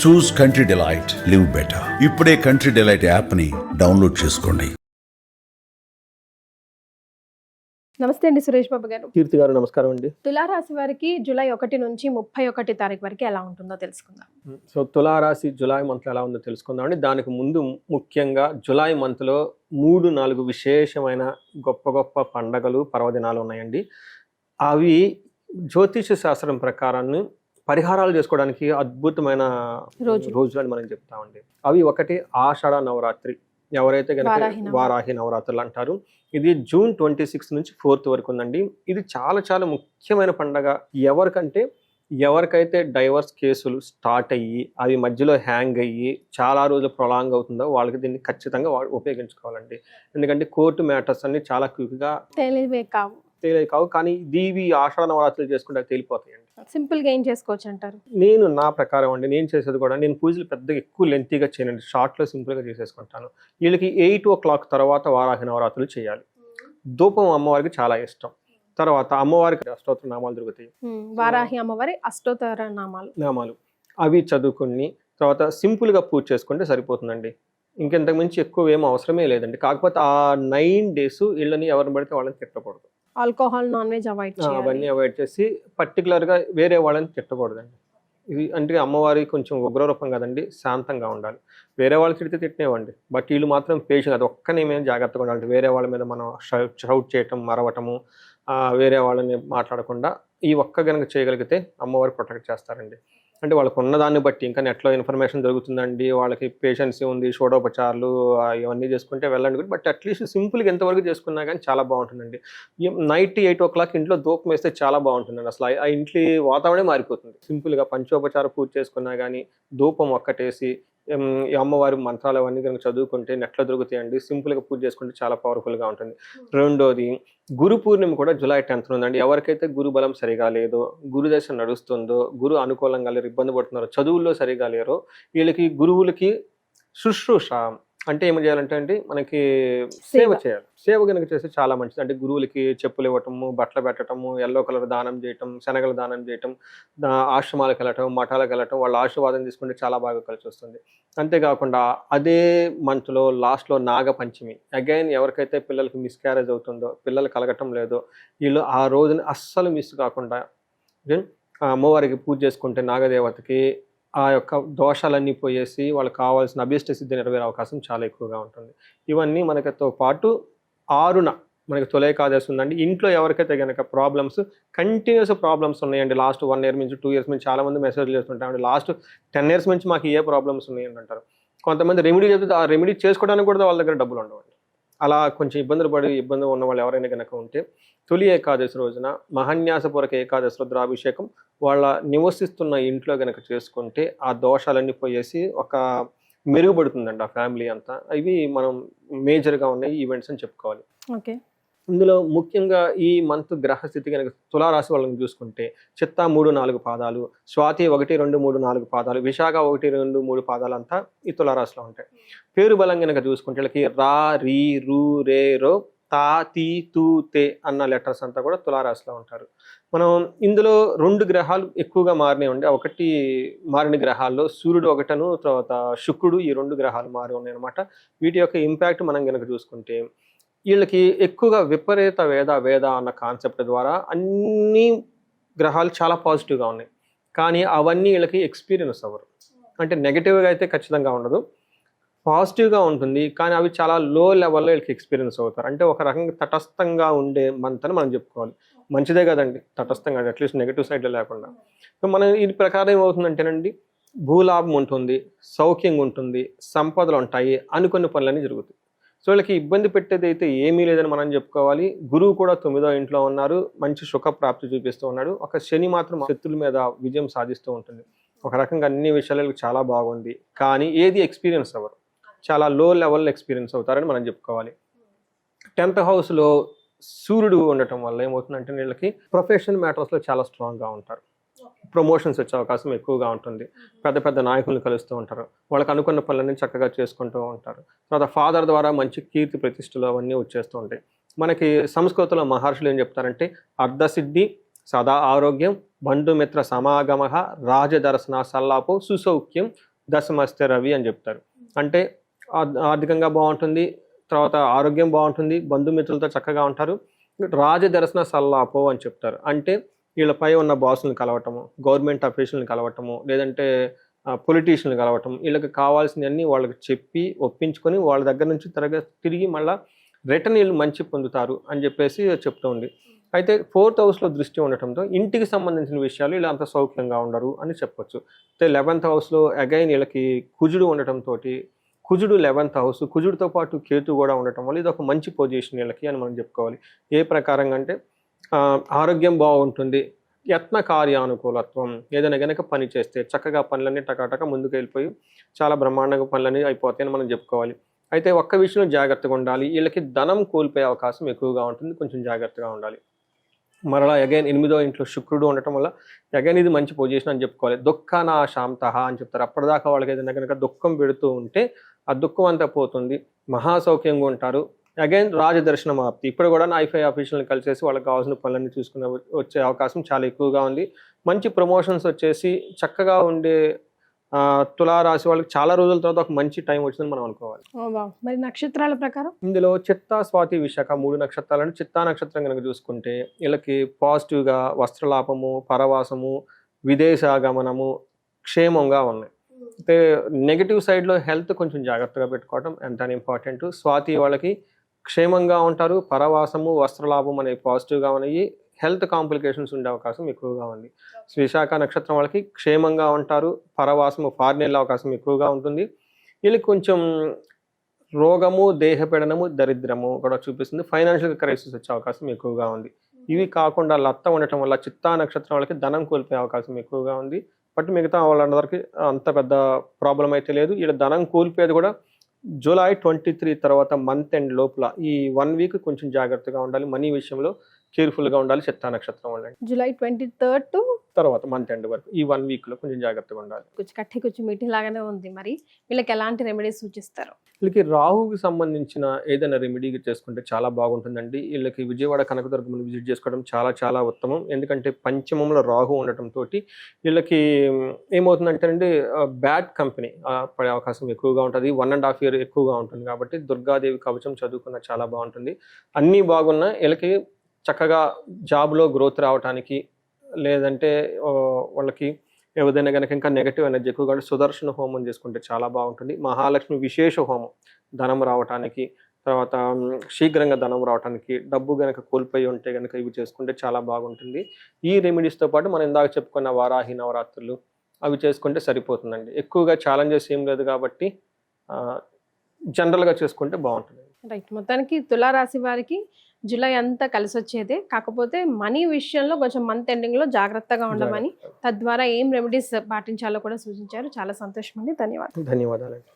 చూస్ country delight, live better. ఇప్పుడే country delight యాప్ని download చేసుకోండి. నమస్తే అండి సురేష్ బాబు గారు. కీర్తి గారు నమస్కారం అండి. తులారాశి వారికి జూలై 1 నుంచి 31 తారీఖు వరకు ఎలా ఉంటుందో తెలుసుకుందాం. సో తులారాశి జులై మంత్ ఎలా ఉందో తెలుసుకుందాం అండి. దానికి ముందు ముఖ్యంగా జులై మంత్లో 3-4 విశేషమైన గొప్ప పండగలు పర్వదినాలు ఉన్నాయండి. అవి జ్యోతిష శాస్త్రం ప్రకారాన్ని పరిహారాలు చేసుకోవడానికి అద్భుతమైన రోజులు అని మనం చెప్తామండి. అవి ఒకటి ఆషాఢ నవరాత్రి, ఎవరైతే కనుక వారాహి నవరాత్రులు అంటారు. ఇది జూన్ 26 నుంచి 4 వరకు ఉందండి. ఇది చాలా ముఖ్యమైన పండగ. ఎవరికైతే డైవర్స్ కేసులు స్టార్ట్ అయ్యి అవి మధ్యలో హ్యాంగ్ అయ్యి చాలా రోజులు ప్రొలాంగ్ అవుతుందో వాళ్ళకి దీన్ని ఖచ్చితంగా ఉపయోగించుకోవాలండి. ఎందుకంటే కోర్టు మ్యాటర్స్ అన్ని చాలా క్విక్గా తెలియదు కావు, కానీ ఇవి ఆషాఢ నవరాత్రులు చేసుకుంటే తేలిపోతాయండి. సింపుల్ గా ఏం చేసుకోవచ్చు అంటారు? నా ప్రకారం అండి, నేను చేసేది కూడా, నేను పూజలు పెద్దగా ఎక్కువ లెంతీగా చేయనండి, షార్ట్లో సింపుల్గా చేసేసుకుంటాను. వీళ్ళకి 8 o'clock తర్వాత వారాహి నవరాత్రులు చేయాలి. ధూపం అమ్మవారికి చాలా ఇష్టం. తర్వాత అమ్మవారికి అష్టోత్తర నామాలు దొరుకుతాయి, వారాహి అమ్మవారి అష్టోత్తర నామాలు అవి చదువుకుని తర్వాత సింపుల్గా పూజ చేసుకుంటే సరిపోతుందండి. ఇంకెంతకు మించి ఎక్కువ ఏం అవసరమే లేదండి. కాకపోతే ఆ 9 days వీళ్ళని ఎవరిని పడితే వాళ్ళని తిట్టకూడదు. ఆల్కహాల్, నాన్ వెజ్ అవన్నీ అవాయిడ్ చేసి పర్టికులర్గా వేరే వాళ్ళని తిట్టకూడదండి. ఇది అంటే అమ్మవారి కొంచెం ఉగ్రరూపం కదండి, శాంతంగా ఉండాలి. వేరే వాళ్ళు తిట్టినేవ్వండి, బట్ వీళ్ళు మాత్రం పేషెంట్, అది ఒక్కనే మేము జాగ్రత్తగా ఉండాలి. వేరే వాళ్ళ మీద మనం షౌట్ చేయటం, మరవటము, వేరే వాళ్ళని మాట్లాడకుండా ఈ ఒక్క గనక చేయగలిగితే అమ్మవారు ప్రొటెక్ట్ చేస్తారండి. అంటే వాళ్ళకు ఉన్నదాన్ని బట్టి ఇంకా నెట్లో ఇన్ఫర్మేషన్ దొరుకుతుందండి, వాళ్ళకి పేషెన్సీ ఉంది, షోడోపచారాలు ఇవన్నీ చేసుకుంటే వెళ్ళండి. బట్ అట్లీస్ట్ సింపుల్గా ఎంతవరకు చేసుకున్నా కానీ చాలా బాగుంటుందండి. నైట్ 8 o'clock ఇంట్లో ధూపం వేస్తే చాలా బాగుంటుందండి. అసలు ఆ ఇంట్లో వాతావరణమే మారిపోతుంది. సింపుల్గా పంచోపచార పూజ చేసుకున్నా కానీ ధూపం ఒక్కటేసి ఈ అమ్మవారి మంత్రాలు అవన్నీ కనుక చదువుకుంటే నెట్లో దొరుకుతాయండి. సింపుల్గా పూజ చేసుకుంటే చాలా పవర్ఫుల్గా ఉంటుంది. రెండోది, గురు పూర్ణిమ కూడా జూలై 10th ఉందండి. ఎవరికైతే గురు బలం సరిగా లేదో, గురుదశ నడుస్తుందో, గురు అనుకూలంగా లేరు, ఇబ్బంది పడుతున్నారో, చదువుల్లో సరిగా లేరో, వీళ్ళకి గురువులకి శుశ్రూష అంటే ఏం చేయాలంటే అండి, మనకి సేవ చేయాలి. సేవ కనుక చేస్తే చాలా మంచిది. అంటే గురువులకి చెప్పులు ఇవ్వటము, బట్టలు పెట్టడము, ఎల్లో కలర్ దానం చేయటం, శనగలు దానం చేయటం, ఆశ్రమాలకు వెళ్ళటం, మఠాలకు వెళ్ళటం, వాళ్ళ ఆశీర్వాదం తీసుకుంటే చాలా బాగా కలిసి వస్తుంది. అంతేకాకుండా అదే మంత్లో లాస్ట్లో నాగపంచమి, అగైన్ ఎవరికైతే పిల్లలకి మిస్క్యారేజ్ అవుతుందో, పిల్లలు కలగటం లేదో, వీళ్ళు ఆ రోజుని అస్సలు మిస్ కాకుండా అమ్మవారికి పూజ చేసుకుంటే నాగదేవతకి ఆ యొక్క దోషాలన్నీ పోయేసి వాళ్ళకి కావాల్సిన అభీష్ట సిద్ధి నెరవేరే అవకాశం చాలా ఎక్కువగా ఉంటుంది. ఇవన్నీ మనతో పాటు 6న మనకి తొలి ఏకాదశి ఉందండి. ఇంట్లో ఎవరికైతే కనుక కంటిన్యూస్ ప్రాబ్లమ్స్ ఉన్నాయండి, లాస్ట్ 1 year నుంచి 2 years నుంచి చాలామంది మెసేజ్లు చేస్తుంటామండి, లాస్ట్ 10 years నుంచి మాకు ఏ ప్రాబ్లమ్స్ ఉన్నాయండి అంటారు. కొంతమంది రెమెడీ చెప్తే ఆ రెమెడీ చేసుకోవడానికి కూడా వాళ్ళ దగ్గర డబ్బులు ఉండవండి. అలా కొంచెం ఇబ్బంది ఉన్న వాళ్ళు ఎవరైనా కనుక ఉంటే తొలి ఏకాదశి రోజున మహాన్యాసపూర్వక ఏకాదశి రుద్రాభిషేకం వాళ్ళ నివసిస్తున్న ఇంట్లో కనుక చేసుకుంటే ఆ దోషాలన్నీ పోయేసి ఒక మెరుగుపడుతుందండి ఆ ఫ్యామిలీ అంతా. ఇవి మనం మేజర్గా ఉన్నాయి ఈవెంట్స్ అని చెప్పుకోవాలి. ఓకే. ఇందులో ముఖ్యంగా ఈ మంత్ గ్రహస్థితి కనుక తులారాశి వాళ్ళని చూసుకుంటే చిత్తా 3-4 పాదాలు, స్వాతి 1, 2, 3, 4 పాదాలు, విశాఖ 1, 2, 3 పాదాలు అంతా ఈ తులారాశిలో ఉంటాయి. పేరు బలం కనుక చూసుకుంటే వీళ్ళకి రా, రీ, రు, రే, రో, తా, తీ, తూ, తే అన్న లెటర్స్ అంతా కూడా తులారాశిలో ఉంటారు. మనం ఇందులో 2 గ్రహాలు ఎక్కువగా మారినాయి ఉండే. ఒకటి మారిన గ్రహాల్లో సూర్యుడు ఒకటను, తర్వాత శుక్రుడు, ఈ 2 గ్రహాలు మారి ఉన్నాయి అనమాట. వీటి యొక్క ఇంపాక్ట్ మనం కనుక చూసుకుంటే వీళ్ళకి ఎక్కువగా విపరీత వేద అన్న కాన్సెప్ట్ ద్వారా అన్ని గ్రహాలు చాలా పాజిటివ్గా ఉన్నాయి, కానీ అవన్నీ వీళ్ళకి ఎక్స్పీరియన్స్ అవ్వరు. అంటే నెగిటివ్గా అయితే ఖచ్చితంగా ఉండదు, పాజిటివ్గా ఉంటుంది, కానీ అవి చాలా లో లెవెల్లో వీళ్ళకి ఎక్స్పీరియన్స్ అవుతారు. అంటే ఒక రకంగా తటస్థంగా ఉండే మంత్ అని మనం చెప్పుకోవాలి. మంచిదే కదండి తటస్థంగా, అట్లీస్ట్ నెగిటివ్ సైడ్లో లేకుండా. సో మనం ఈ ప్రకారం ఏమవుతుందంటేనండి, భూలాభం ఉంటుంది, సౌఖ్యంగా ఉంటుంది, సంపదలు ఉంటాయి, అనుకున్న పనులన్నీ జరుగుతాయి. సో వీళ్ళకి ఇబ్బంది పెట్టేది అయితే ఏమీ లేదని మనం చెప్పుకోవాలి. గురువు కూడా 9వ ఇంట్లో ఉన్నారు, మంచి సుఖప్రాప్తి చూపిస్తూ ఉన్నాడు. ఒక శని మాత్రం శత్రుల మీద విజయం సాధిస్తూ ఉంటుంది. ఒక రకంగా అన్ని విషయాలు చాలా బాగుంది, కానీ ఏది ఎక్స్పీరియన్స్ అవ్వరు, చాలా లో లెవెల్లో ఎక్స్పీరియన్స్ అవుతారని మనం చెప్పుకోవాలి. 10th హౌస్లో సూర్యుడు ఉండటం వల్ల ఏమవుతుందంటే వీళ్ళకి ప్రొఫెషనల్ మ్యాటర్స్లో చాలా స్ట్రాంగ్గా ఉంటారు. ప్రమోషన్స్ వచ్చే అవకాశం ఎక్కువగా ఉంటుంది. పెద్ద నాయకులను కలుస్తూ ఉంటారు, వాళ్ళకి అనుకున్న పనులన్నీ చక్కగా చేసుకుంటూ ఉంటారు. తర్వాత ఫాదర్ ద్వారా మంచి కీర్తి ప్రతిష్టలు అవన్నీ వచ్చేస్తూ ఉంటాయి. మనకి సంస్కృతంలో మహర్షులు ఏం చెప్తారంటే, అర్ధసిద్ధి, సదా ఆరోగ్యం, బంధుమిత్ర సమాగమ, రాజదర్శన సల్లాపో, సుసౌఖ్యం, దశమస్తే రవి అని చెప్తారు. అంటే ఆర్థికంగా బాగుంటుంది, తర్వాత ఆరోగ్యం బాగుంటుంది, బంధుమిత్రులతో చక్కగా ఉంటారు. రాజదర్శన సల్లాపో అని చెప్తారు. అంటే వీళ్ళపై ఉన్న బాసులను కలవటము, గవర్నమెంట్ అఫీషియల్ని కలవటము, లేదంటే పొలిటీషియన్లు కలవటం, వీళ్ళకి కావాల్సినవన్నీ వాళ్ళకి చెప్పి ఒప్పించుకొని వాళ్ళ దగ్గర నుంచి తిరిగి మళ్ళీ రిటర్న్ వీళ్ళు మంచి పొందుతారు అని చెప్పేసి చెప్తూ ఉంది. అయితే 4th హౌస్లో దృష్టి ఉండటంతో ఇంటికి సంబంధించిన విషయాలు ఇలా అంత సౌఖ్యంగా ఉండరు అని చెప్పొచ్చు. అయితే 11th హౌస్లో అగైన్ వీళ్ళకి కుజుడు ఉండటంతో, కుజుడు 11th హౌస్, కుజుడితో పాటు కేతు కూడా ఉండటం వల్ల ఇది ఒక మంచి పొజిషన్ వీళ్ళకి అని మనం చెప్పుకోవాలి. ఏ ప్రకారంగా అంటే ఆరోగ్యం బాగుంటుంది, యత్న కార్యానుకూలత్వం, ఏదైనా కనుక పని చేస్తే చక్కగా పనులన్నీ టకాటక ముందుకు వెళ్ళిపోయి చాలా బ్రహ్మాండంగా పనులన్నీ అయిపోతాయని మనం చెప్పుకోవాలి. అయితే ఒక్క విషయంలో జాగ్రత్తగా ఉండాలి, వీళ్ళకి ధనం కోల్పోయే అవకాశం ఎక్కువగా ఉంటుంది, కొంచెం జాగ్రత్తగా ఉండాలి. మరలా అగైన్ 8వ ఇంట్లో శుక్రుడు ఉండటం వల్ల అగైన్ ఇది మంచి పొజిషన్ అని చెప్పుకోవాలి. దుఃఖానా శాంతః అని చెప్తారు. అప్పటిదాకా వాళ్ళకి ఏదైనా కనుక దుఃఖం పెడుతూ ఉంటే ఆ దుఃఖం అంతా పోతుంది, మహాసౌఖ్యంగా ఉంటారు. అగైన్ రాజదర్శనం ఆప్తి, ఇప్పుడు కూడా ఐఫై ఆఫీషియల్ని కలిసేసి వాళ్ళకి కావాల్సిన పనులన్నీ చూసుకునే వచ్చే అవకాశం చాలా ఎక్కువగా ఉంది. మంచి ప్రమోషన్స్ వచ్చేసి చక్కగా ఉండే తులారాశి వాళ్ళకి చాలా రోజుల తర్వాత ఒక మంచి టైం వచ్చిందని మనం అనుకోవాలి. మరి నక్షత్రాల ప్రకారం ఇందులో చిత్తా, స్వాతి, విశాఖ 3 నక్షత్రాలను చిత్తా నక్షత్రం కనుక చూసుకుంటే వీళ్ళకి పాజిటివ్గా వస్త్రలాభము, పరవాసము, విదేశాగమనము, క్షేమంగా ఉన్నాయి. అయితే నెగిటివ్ సైడ్లో హెల్త్ కొంచెం జాగ్రత్తగా పెట్టుకోవడం ఎంత ఇంపార్టెంట్. స్వాతి వాళ్ళకి క్షేమంగా ఉంటారు, పరవాసము, వస్త్రలాభం అనేవి పాజిటివ్గా ఉన్నాయి, హెల్త్ కాంప్లికేషన్స్ ఉండే అవకాశం ఎక్కువగా ఉంది. విశాఖ నక్షత్రం వాళ్ళకి క్షేమంగా ఉంటారు, పరవాసము, ఫారిన్ వెళ్ళే అవకాశం ఎక్కువగా ఉంటుంది. వీళ్ళకి కొంచెం రోగము, దేహపీడనము, దరిద్రము కూడా చూపిస్తుంది. ఫైనాన్షియల్ క్రైసిస్ వచ్చే అవకాశం ఎక్కువగా ఉంది. ఇవి కాకుండా లత్త ఉండటం వల్ల చిత్తా నక్షత్రం వాళ్ళకి ధనం కోల్పోయే అవకాశం ఎక్కువగా ఉంది. బట్ మిగతా వాళ్ళందరికీ అంత పెద్ద ప్రాబ్లం అయితే లేదు. వీళ్ళ ధనం కోల్పోయేది కూడా జూలై 23 తర్వాత మంత్ ఎండ్ లోపల ఈ 1 వీక్ కొంచెం జాగ్రత్తగా ఉండాలి, మనీ విషయంలో కేర్ఫుల్గా ఉండాలి చిత్తా నక్షత్రం వాళ్ళండి. జూలై 23 తర్వాత మంత్ ఎండ్ వరకు ఈ 1 వీక్లో కొంచెం జాగ్రత్తగా ఉండాలి. కొంచెం మీటింగ్ లాగానే ఉంది. మరి వీళ్ళకి ఎలాంటి రెమెడీస్ సూచిస్తారు? వీళ్ళకి రాహుకి సంబంధించిన ఏదైనా రెమెడీ చేసుకుంటే చాలా బాగుంటుందండి. వీళ్ళకి విజయవాడ కనకదుర్గమ్మని విజిట్ చేసుకోవడం చాలా చాలా ఉత్తమం. ఎందుకంటే పంచమంలో రాహు ఉండటంతో వీళ్ళకి ఏమవుతుందంటే అండి బ్యాడ్ కంపెనీ పడే అవకాశం ఎక్కువగా ఉంటుంది. 1.5 year ఎక్కువగా ఉంటుంది. కాబట్టి దుర్గాదేవి కవచం చదువుకున్న చాలా బాగుంటుంది. అన్నీ బాగున్నా వీళ్ళకి చక్కగా జాబ్లో గ్రోత్ రావడానికి, లేదంటే వాళ్ళకి ఏదైనా కనుక ఇంకా నెగటివ్ ఎనర్జీ ఎక్కువగా సుదర్శన హోమం చేసుకుంటే చాలా బాగుంటుంది. మహాలక్ష్మి విశేష హోమం ధనం రావటానికి, తర్వాత శీఘ్రంగా ధనం రావడానికి, డబ్బు కనుక కోల్పోయి ఉంటే కనుక ఇవి చేసుకుంటే చాలా బాగుంటుంది. ఈ రెమెడీస్తో పాటు మనం ఇందాక చెప్పుకున్న వారాహి నవరాత్రులు అవి చేసుకుంటే సరిపోతుందండి. ఎక్కువగా ఛాలెంజెస్ ఏం లేదు కాబట్టి జనరల్గా చేసుకుంటే బాగుంటుంది. రైట్. మొత్తానికి తులారాశి వారికి జూలై అంతా కలిసి వచ్చేదే, కాకపోతే మనీ విషయంలో కొంచెం మంత్ ఎండింగ్లో జాగ్రత్తగా ఉండమని, తద్వారా ఏం రెమెడీస్ పాటించాలో కూడా సూచించారు. చాలా సంతోషం అండి. ధన్యవాదాలు. ధన్యవాదాలండి.